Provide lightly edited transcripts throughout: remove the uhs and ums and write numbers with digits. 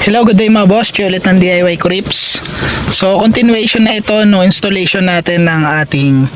Hello, good day mga boss. Joy ulit ng DIY Crips. So, continuation na ito no installation natin ng ating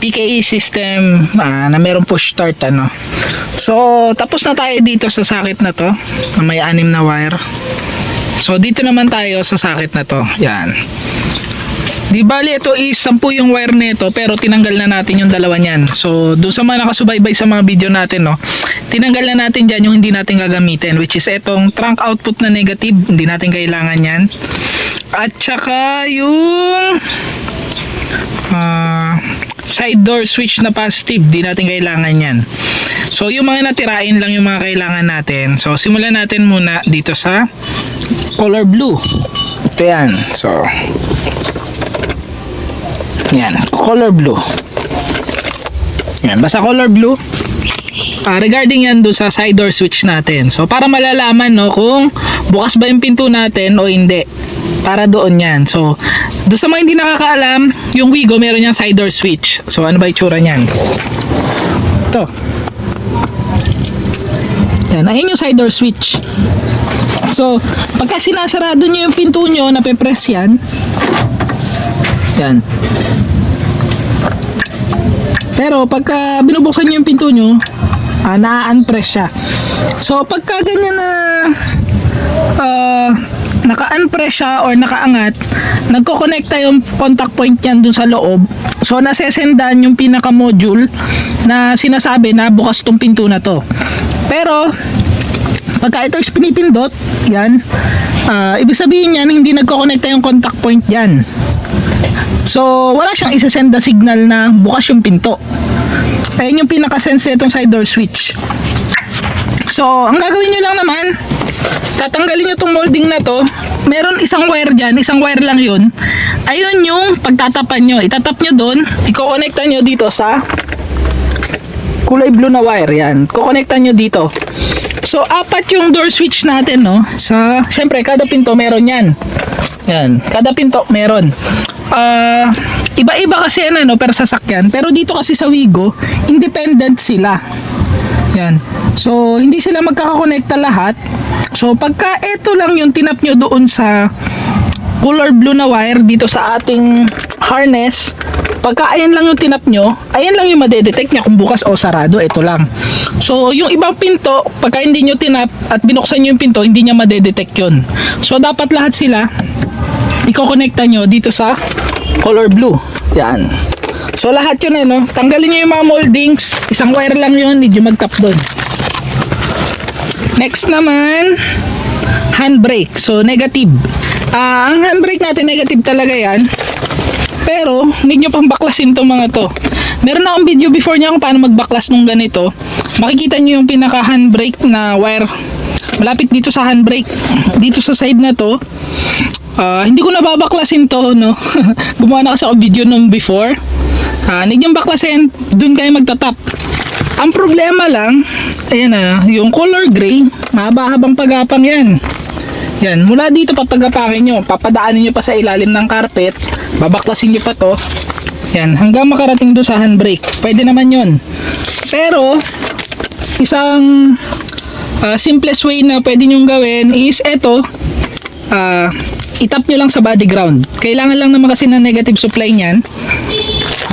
PKE system na mayroong push start ano. So, tapos na tayo dito sa sakit na to na may 6 na wire. So, dito naman tayo sa sakit na to. Yan. Di bali ito is 10 yung wire nito pero tinanggal na natin yung dalawa niyan. So doon sa mga nakasubaybay sa mga video natin no, tinanggal na natin diyan yung hindi natin gagamitin, which is etong trunk output na negative, hindi natin kailangan yan. At saka yung side door switch na positive, di natin kailangan yan. So yung mga natirain lang yung mga kailangan natin. So simulan natin muna dito sa color blue. Ito yan. So yan, color blue. Yan, basta color blue. Regarding yan doon sa side door switch natin. So para malalaman no kung bukas ba yung pinto natin o hindi. Para doon yan. So doon sa mga hindi nakakaalam, yung Wigo meron yung side door switch. So ano ba itsura niyan? Ito. Yan, ayun yung side door switch. So pagka sinasarado nyo yung pinto nyo, nape-press yan. Yan. Pero pagka binubuksan nyo yung pinto nyo, na-unpress siya. So pagka ganyan na naka-unpress siya or nakaangat, nagko-connecta yung contact point yan dun sa loob. So nasesendan yung pinaka-module na sinasabi na bukas tong pinto na to. Pero pagka ito is pinipindot, yan, ibig sabihin yan hindi nagko-connecta yung contact point yan. So wala siyang isasend na signal na bukas yung pinto. Ayun yung pinaka-sense nitong side door switch. So ang gagawin nyo lang naman, tatanggalin nyo tong molding na to. Meron isang wire dyan, isang wire lang yun. Ayun yung pagtatapan nyo, itatap nyo dun, i-connecta nyo dito sa kulay blue na wire. Yan, kukonekta nyo dito. So 4 yung door switch natin no. Sa, syempre kada pinto meron yan. Yan, kada pinto meron. Iba-iba kasi yan ano, per sasakyan. Pero dito kasi sa Wigo, independent sila. Yan. So, hindi sila magkakakonekta lahat. So, pagka ito lang yung tinap nyo doon sa color blue na wire dito sa ating harness, pagka ayan lang yung tinap nyo, ayan lang yung madedetect niya kung bukas o sarado. Ito lang. So, yung ibang pinto, pagka hindi nyo tinap at binuksan nyo yung pinto, hindi niya madedetect yun. So, dapat lahat sila i-connecta nyo dito sa color blue. Yan. So lahat yun ano, tanggalin nyo yung mga moldings, isang wire lang yun, hindi nyo mag-tap doon. Next naman, handbrake. So negative. Ang handbrake natin negative talaga yan. Pero hindi nyo pang baklasin tong mga to. Meron akong video before niya kung paano magbaklas nung ganito. Makikita nyo yung pinaka handbrake na wire malapit dito sa handbrake, dito sa side na to. Hindi ko nababaklasin to no. Gumawa na kasi ako video nung before. Hindi yung baklasin, dun kayo magtatap. Ang problema lang, ayan na, yung color gray, mahaba-habang pagapang yan. Yan, mula dito papagapakin nyo, papadaanin nyo pa sa ilalim ng carpet, babaklasin nyo pa to. Yan, hanggang makarating doon sa handbrake. Pwede naman yun. Pero isang simplest way na pwede nyong gawin is eto, itap nyo lang sa body ground. Kailangan lang naman kasi ng negative supply nyan.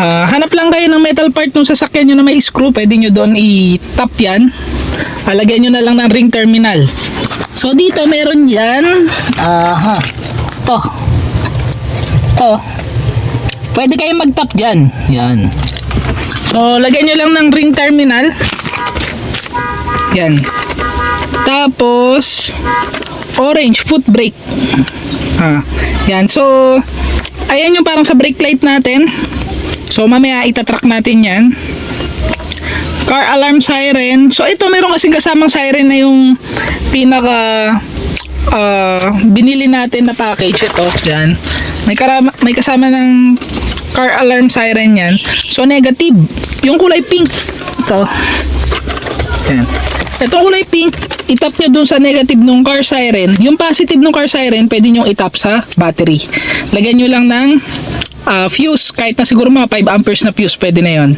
Hanap lang kayo ng metal part ng sasakyan nyo na may screw, pwede nyo doon i-tap yan. Lagyan nyo na lang ng ring terminal. So dito meron yan, to pwede kayo mag-tap dyan. Yan. So lagyan nyo lang ng ring terminal. Yan. Tapos orange foot brake. Yan. So ayan yung parang sa brake light natin. So mamaya itatrack natin yan. Car alarm siren. So ito meron kasing kasamang siren na yung pinaka binili natin na package ito. Yan. May kasama ng car alarm siren yan. So negative. Yung kulay pink. Ito. Yan. Itong kulay pink, itap nyo dun sa negative ng car siren. Yung positive ng car siren, pwede nyo itap sa battery. Lagyan nyo lang ng fuse, kahit na siguro mga 5 amperes na fuse, pwede na yon.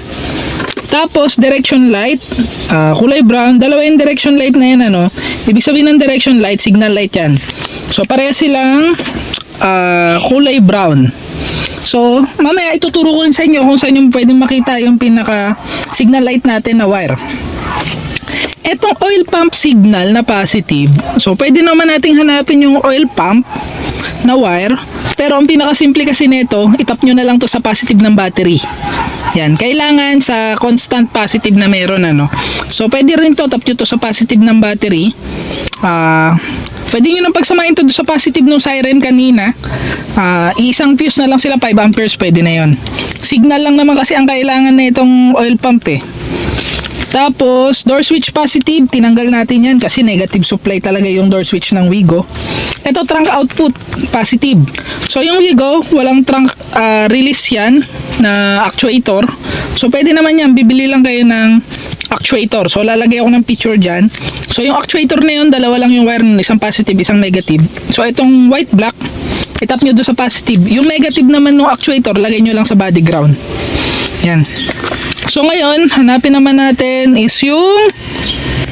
Tapos direction light, kulay brown. Dalawa yung direction light na yan, ano. Ibig sabihin ng direction light, signal light yan. So pareha silang kulay brown. So mamaya ituturo ko rin sa inyo kung saan yung pwedeng makita yung pinaka signal light natin na wire. Etong oil pump signal na positive, so pwede naman nating hanapin yung oil pump na wire. Pero ang pinakasimple kasi nito, itap nyo na lang to sa positive ng battery. Yan, kailangan sa constant positive na meron, ano. So pwede rin to, tap nyo to sa positive ng battery. Pwede nyo nang pagsamahin to sa positive ng siren kanina. Isang fuse na lang sila, 5 amperes, pwede na yon. Signal lang naman kasi ang kailangan na itong oil pump eh. Tapos door switch positive, tinanggal natin yan kasi negative supply talaga yung door switch ng Wigo. Ito trunk output positive. So yung Wigo, walang trunk release yan na actuator. So pwede naman yan, bibili lang kayo ng actuator. So lalagay ako ng picture dyan. So yung actuator na yun, dalawa lang yung wire, isang positive, isang negative. So itong white black, itap nyo doon sa positive. Yung negative naman ng actuator, lagay nyo lang sa body ground. Yan. So ngayon, hanapin naman natin is yung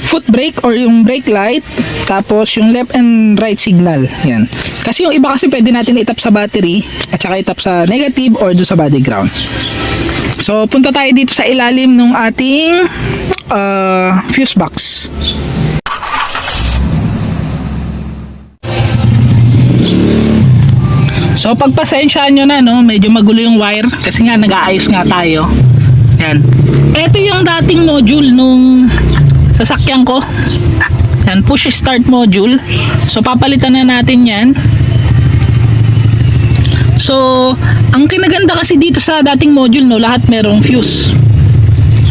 foot brake or yung brake light, tapos yung left and right signal. Yan. Kasi yung iba kasi pwede natin itap sa battery at saka itap sa negative or doon sa body ground. So punta tayo dito sa ilalim ng ating fuse box. So pagpasensyaan nyo na, no, medyo magulo yung wire kasi nga nag-aayos nga tayo. Yan. Ito yung dating module nung sasakyan ko. Yan, push start module. So papalitan na natin yan. So ang kinaganda kasi dito sa dating module, no, lahat merong fuse.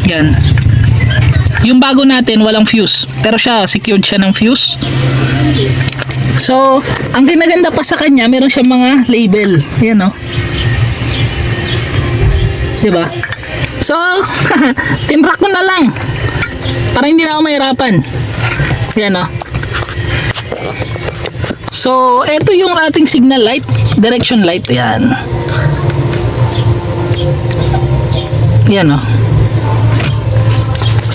Yan. Yung bago natin walang fuse, pero siya secured siya ng fuse. So ang kinaganda pa sa kanya, meron siya mga label. Yan, no. Diba? So, tinrack ko na lang para hindi na ako mahirapan. Yan, o. So, eto yung ating signal light, direction light. Yan. Yan, o.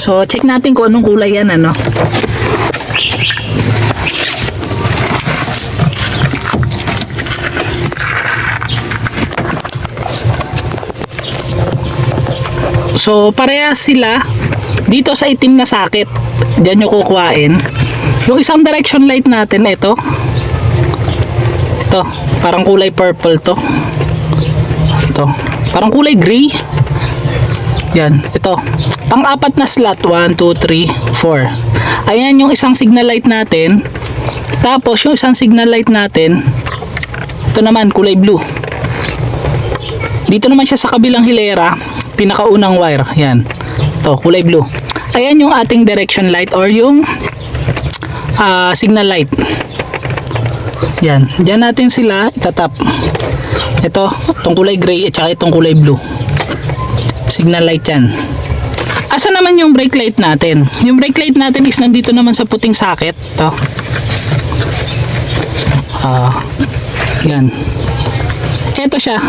So, check natin kung anong kulay yan, ano. So parehas sila dito sa itim na socket. Diyan nyo kukuhain. Yung isang direction light natin, ito parang kulay purple to. Ito parang kulay gray. Yan, ito pang-apat na slot, 1, 2, 3, 4. Ayan yung isang signal light natin. Tapos yung isang signal light natin, ito naman kulay blue. Dito naman siya sa kabilang hilera, pinakaunang wire. Yan, ito kulay blue. Ayan yung ating direction light or yung signal light. Yan, dyan natin sila itatap. Ito, itong kulay gray at saka itong kulay blue, signal light yan. Asa naman yung brake light natin? Yung brake light natin is nandito naman sa puting socket. Ito, yan, ito siya,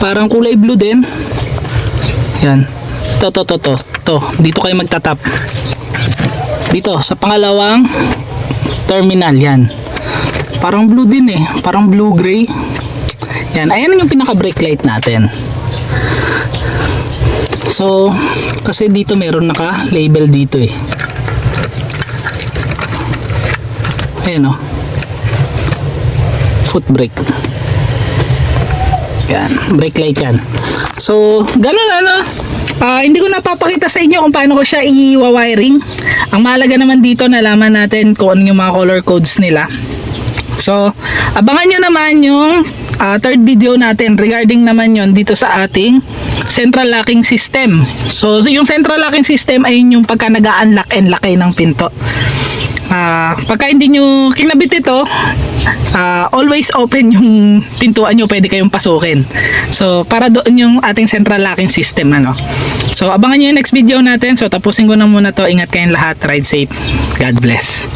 parang kulay blue din. Yan, to dito kayo magtatap, dito sa pangalawang terminal. Yan, parang blue din eh, parang blue gray. Yan, ayan yung pinaka brake light natin. So kasi dito meron naka label dito eh. Ayan, foot brake. Yan, brake light yan. So ganun, ano. Hindi ko napapakita sa inyo kung paano ko siya i-wiring. Ang mahalaga naman dito, nalaman natin kung ano yung mga color codes nila. So abangan nyo naman yung third video natin regarding naman yon dito sa ating central locking system. So yung central locking system ay yung pagka nag-unlock and lock ng pinto. Pagka hindi nyo kinabit ito, always open yung pintuan nyo, pwede kayong pasukin. So para doon yung ating central locking system, ano. So abangan nyo yung next video natin. So tapusin ko na muna to. Ingat kayong lahat, ride safe, God bless.